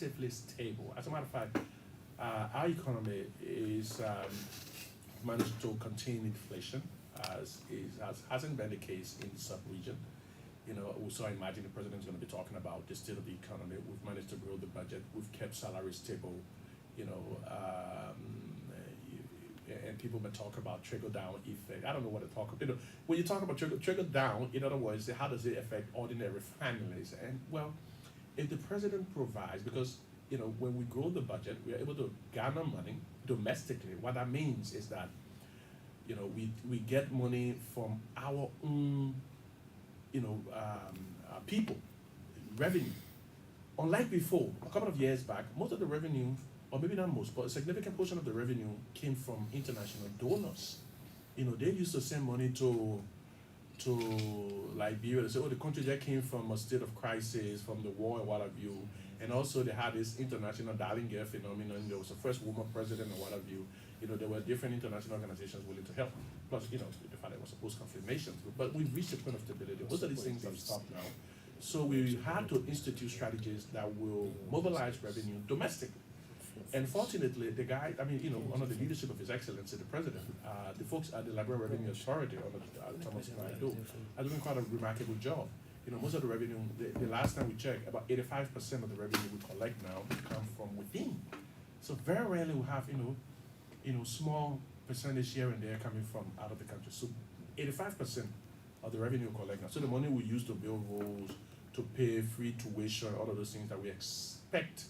relatively stable. As a matter of fact, our economy is managed to contain inflation, as hasn't been the case in the sub-region. We saw imagine the president's going to be talking about the state of the economy. We've managed to grow the budget. We've kept salaries stable. You know, and people may talk about trickle down effect. I don't know what to talk about. When you talk about trickle down, in other words, how does it affect ordinary families? And well, if the president provides, because when we grow the budget, we are able to garner money domestically. What that means is that we get money from our own people, revenue. Unlike before, a couple of years back, most of the revenue, or maybe not most, but a significant portion of the revenue came from international donors. They used to send money to Liberia. They say, oh, the country that came from a state of crisis, from the war and what have you. And also they had this international darling girl phenomenon. There was a first woman president and what have you. There were different international organizations willing to help. Plus, the fact it was a post-conflict nation. But we've reached a point of stability. Most of these things have stopped now. So we had to institute strategies that will mobilize revenue domestically. And fortunately, the guy, under the leadership of His Excellency, the President, the folks at the Liberal Revenue Authority, under Thomas Naidu, are doing quite a remarkable job. Most of the revenue, the last time we checked, about 85% of the revenue we collect now come from within. So very rarely we have, small percentage here and there coming from out of the country. So 85% of the revenue we collect now. So the money we use to build roads, to pay free tuition, all of those things that we expect,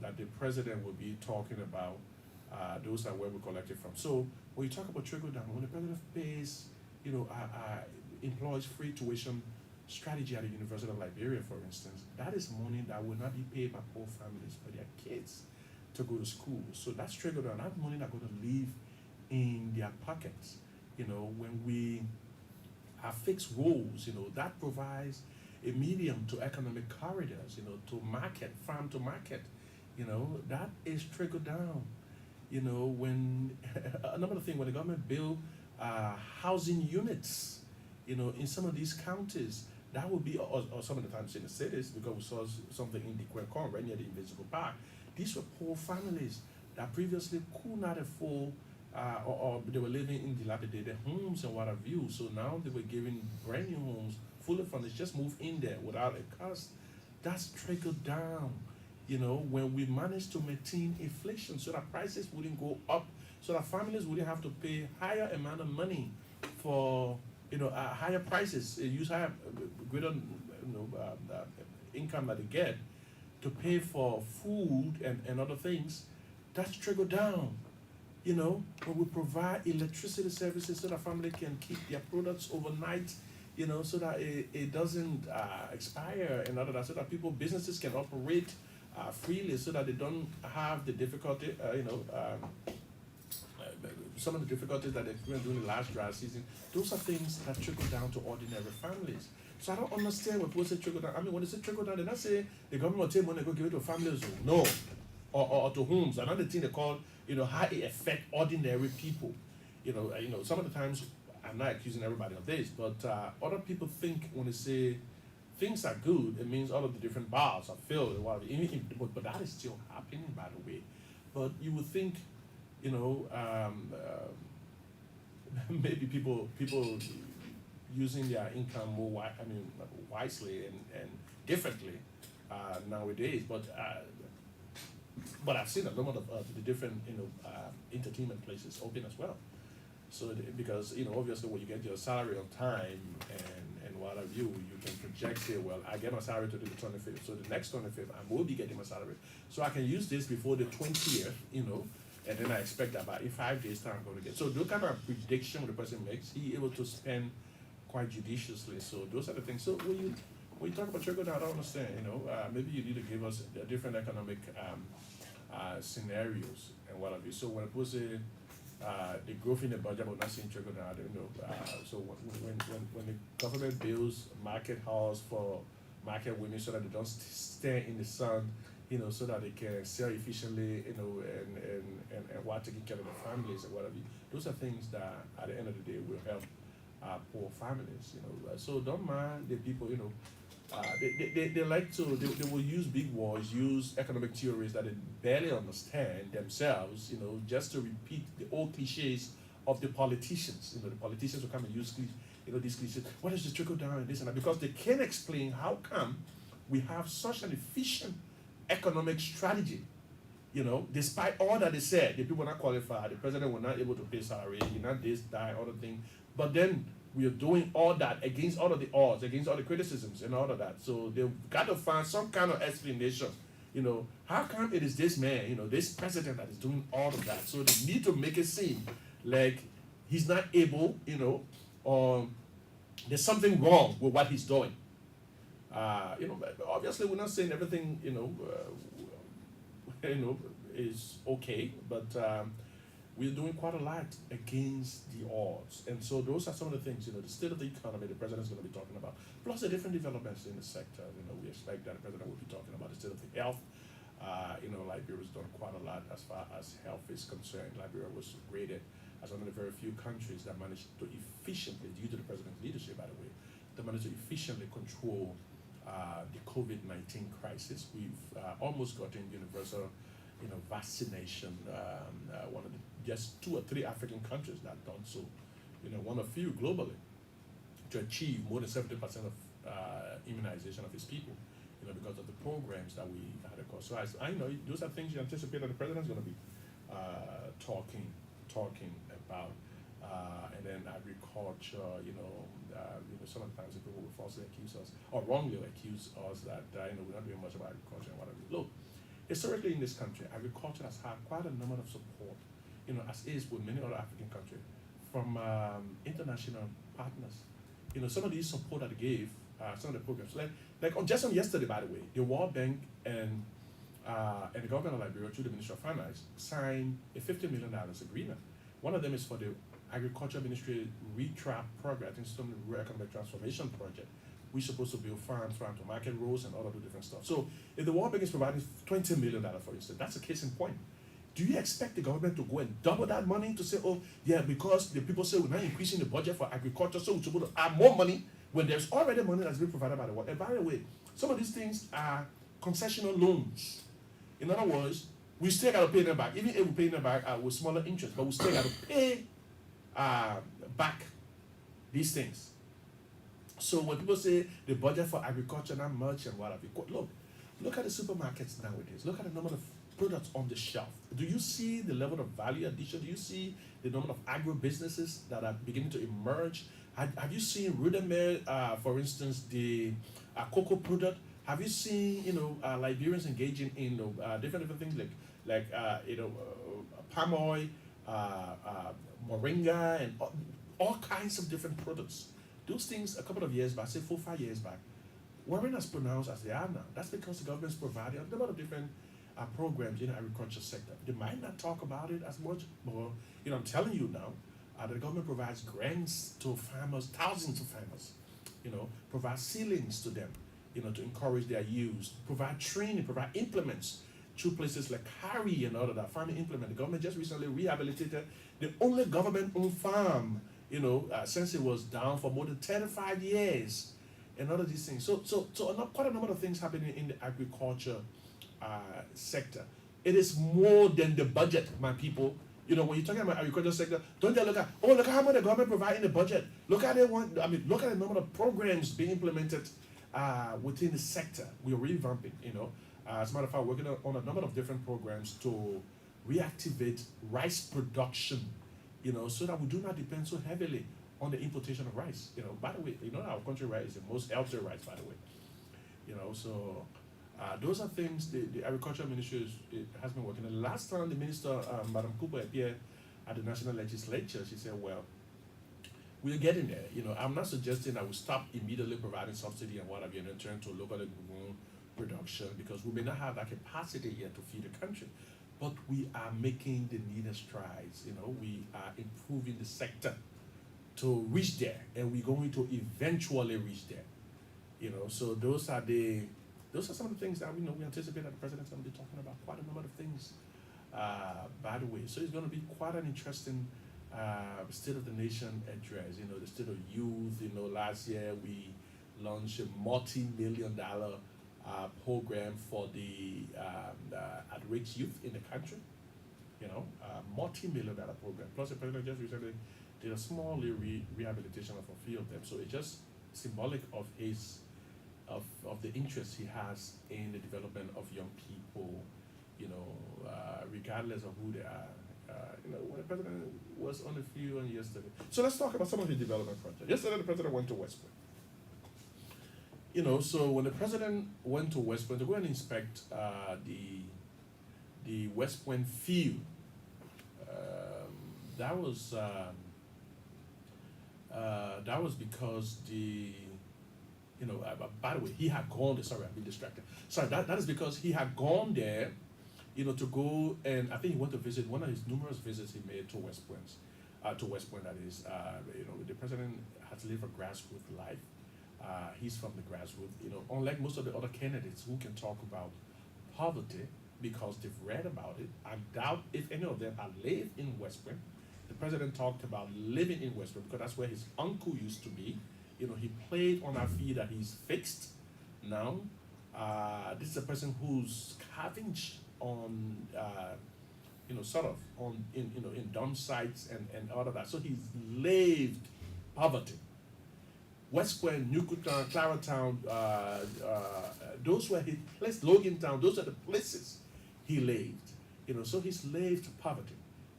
that the president will be talking about, those are where we collect it from. So when you talk about trickle down, when the president pays, employs free tuition strategy at the University of Liberia, for instance, that is money that will not be paid by poor families for their kids to go to school. So that's trickle down. That money that's going to live in their pockets. When we have fixed roles, that provides a medium to economic corridors, to market, farm to market, that is trickle down. When another thing, when the government build housing units, in some of these counties, that would be, or some of the times in the cities, because we saw something in the Quentin, right near the Invisible Park. These were poor families that previously could not afford, or they were living in dilapidated homes and what have you. So now they were giving brand new homes, fully furnished, just move in there without a cost. That's trickled down. When we managed to maintain inflation so that prices wouldn't go up, so that families wouldn't have to pay higher amount of money for higher prices, use higher, greater income that they get to pay for food and other things. That's trickled down. When we provide electricity services so that family can keep their products overnight, so that it doesn't expire and all of that, so that businesses can operate freely, so that they don't have the difficulty, some of the difficulties that they experienced during the last dry season. Those are things that trickle down to ordinary families. So I don't understand what people say trickle down. When they say trickle down, they not say the government will take money and go give it to families. No. Or to homes. Another thing they call, how it affect ordinary people. Some of the times, I'm not accusing everybody of this, but other people think when they say things are good, it means all of the different bars are filled. But that is still happening, by the way. But you would think, maybe people using their income more wisely and differently nowadays. But I've seen a lot of the different entertainment places open as well. So because obviously when you get your salary on time and what have you can project, say, well, I get my salary to the 25th, so the next 25th I will be getting my salary, so I can use this before the 20th, and then I expect that in 5 days time I'm going to get. So those kind of prediction the person makes, he able to spend quite judiciously. So those are the things. So when you talk about trickle down, I don't understand. Maybe you need to give us different economic scenarios and what have you. So when people say the growth in the budget but not seeing trickle down, I don't know. So when the government builds market halls for market women so that they don't stay in the sun, so that they can sell efficiently, and while taking care of their families and whatever. Those are things that at the end of the day will help poor families, So don't mind the people, They like to, they will use big words, use economic theories that they barely understand themselves, just to repeat the old cliches of the politicians. The politicians will come and use these cliches. What is the trickle down and this and that? Because they can't explain how come we have such an efficient economic strategy. Despite all that they said, the people were not qualified, the president was not able to pay salary, not this, that, other thing. But then we are doing all that against all of the odds, against all the criticisms and all of that. So they've got to find some kind of explanation. How come it is this man, this president that is doing all of that? So they need to make it seem like he's not able, or there's something wrong with what he's doing. Obviously we're not saying everything, is okay, but we're doing quite a lot against the odds. And so those are some of the things, the state of the economy the president's going to be talking about, plus the different developments in the sector. We expect that the president will be talking about the state of the health. Liberia's done quite a lot as far as health is concerned. Liberia was rated as one of the very few countries that managed to efficiently, due to the president's leadership, by the way, that managed to efficiently control the COVID-19 crisis. We've almost gotten universal, vaccination. One of the just 2 or 3 African countries that done so. One of few globally to achieve more than 70% of immunization of its people. Because of the programs that we had across. So I know those are things you anticipate that the president's going to be talking about. And then agriculture, sometimes people will falsely accuse us or wrongly accuse us that we're not doing much about agriculture and whatever. Look, historically in this country, agriculture has had quite a number of support, as is with many other African countries, from international partners. Some of these support that they gave, some of the programs, like just on yesterday, by the way, the World Bank and the government of Liberia through the Ministry of Finance signed a $50 million agreement. One of them is for the Agriculture Ministry ReTrap program, I think it's the Rural Economic Transformation Project. We're supposed to build farm to market roads and all of the different stuff. So if the World Bank is providing $20 million, for instance, that's a case in point. Do you expect the government to go and double that money to say, oh, yeah, because the people say we're not increasing the budget for agriculture, so we're supposed to add more money when there's already money that's been provided by the world? And by the way, some of these things are concessional loans. In other words, we still got to pay them back. Even if we pay them back with smaller interest, but we still got to pay back these things. So when people say the budget for agriculture not much and what have you, look at the supermarkets nowadays. Look at the number of products on the shelf. Do you see the level of value addition? Do you see the number of agro businesses that are beginning to emerge? Have you seen Rudemere, for instance, the cocoa product? Have you seen, Liberians engaging in different things like palm oil, moringa, and all kinds of different products? Those things a couple of years back, say 4-5 years back, weren't as pronounced as they are now. That's because the government's providing a lot of different programs in the agriculture sector. They might not talk about it as much, but I'm telling you now, the government provides grants to farmers, thousands of farmers, provide ceilings to them, to encourage their use, provide training, provide implements through places like Harry and all of that, farming implement. The government just recently rehabilitated the only government-owned farm, since it was down for more than 35 years, and all of these things. So quite a number of things happening in the agriculture sector. It is more than the budget, my people. When you're talking about agriculture sector, don't just look at how much the government provides in the budget. Look at look at the number of programs being implemented within the sector. We're revamping, as a matter of fact, working on a number of different programs to reactivate rice production, so that we do not depend so heavily on the importation of rice. By the way, our country rice is the most healthy rice, by the way. So those are things the agriculture ministry has been working on. The last time the minister, Madam Cooper, appeared at the national legislature, she said, well, we're getting there. I'm not suggesting that we stop immediately providing subsidy and whatever, and turn to locally grown production, because we may not have that capacity yet to feed the country. But we are making the needed strides. We are improving the sector to reach there, and we're going to eventually reach there. So those are some of the things that we anticipate that the president's going to be talking about. Quite a number of things, by the way. So it's going to be quite an interesting State of the Nation address. The state of youth. Last year we launched a multi-million-dollar program for the at-risk youth in the country. Multi-million-dollar program. Plus, the president just recently did a small rehabilitation of a few of them. So it's just symbolic of his of the interest he has in the development of young people, regardless of who they are. When the president was on the field yesterday. So let's talk about some of his development projects. Yesterday, the president went to West Point. So when the president went to West Point to go and inspect the West Point field, that was because by the way, he had gone there. Sorry, I've been distracted. Sorry, that is because he had gone there, to go, and I think he went to visit one of his numerous visits he made to West Point. That is, the president has lived a grassroots life. He's from the grassroots. Unlike most of the other candidates who can talk about poverty because they've read about it. I doubt if any of them have lived in West Point. The president talked about living in West Point because that's where his uncle used to be. He played on our field that he's fixed now. This is a person who's scavenged on, sort of on in dump sites and all of that. So he's lived poverty. West Point, Newtown, Claratown, those were his places. Logantown, those are the places he lived. So he's lived poverty.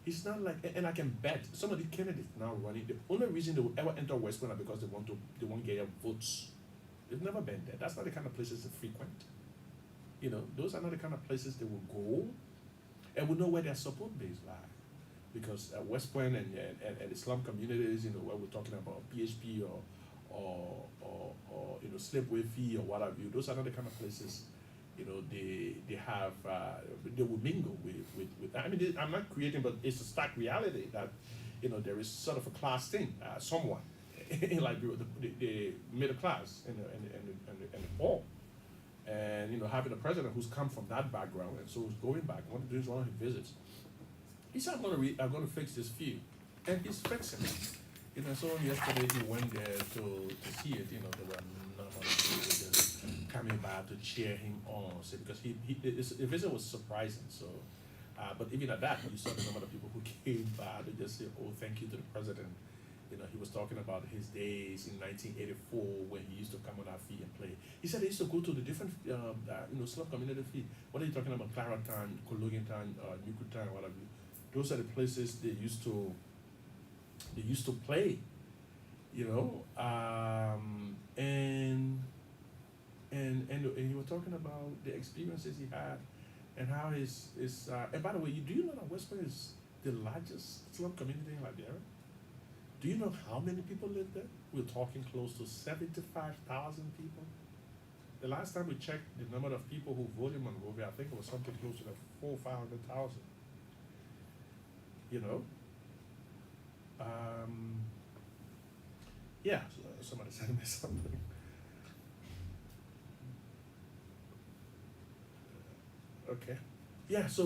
He's not like, and I can bet some of the candidates now running, the only reason they will ever enter West Point is because they want to get votes. They've never been there. That's not the kind of places they frequent. Those are not the kind of places they will go, and we know where their support base lie. Because West Point and the slum communities, where we're talking about PHP or slipway fee or what have you, those are not the kind of places, they have, they will mingle with. I mean, I'm not creating, but it's a stark reality that, there is sort of a class thing, somewhat, like the middle class and the poor. And, having a president who's come from that background and so is going back, one of his visits, he said, I'm going to fix this field. And he's fixing it. I saw him yesterday, he went there to see it. There were none of people just coming by to cheer him on. So because the visit was surprising. So, but even at that, you saw the number of people who came by to just say, oh, thank you to the president. He was talking about his days in 1984 when he used to come on our field and play. He said he used to go to the different, slum community field. What are you talking about? Claratown, Logantown, Newtown, whatever. Those are the places they used to play, and you were talking about the experiences he had and how his and by the way, do you know that West Point is the largest slum community in Liberia? Do you know how many people live there? We're talking close to 75,000 people. The last time we checked the number of people who voted Monrovia, I think it was something close to 400,000 or 500,000. Yeah, somebody sent me something. Okay. Yeah, so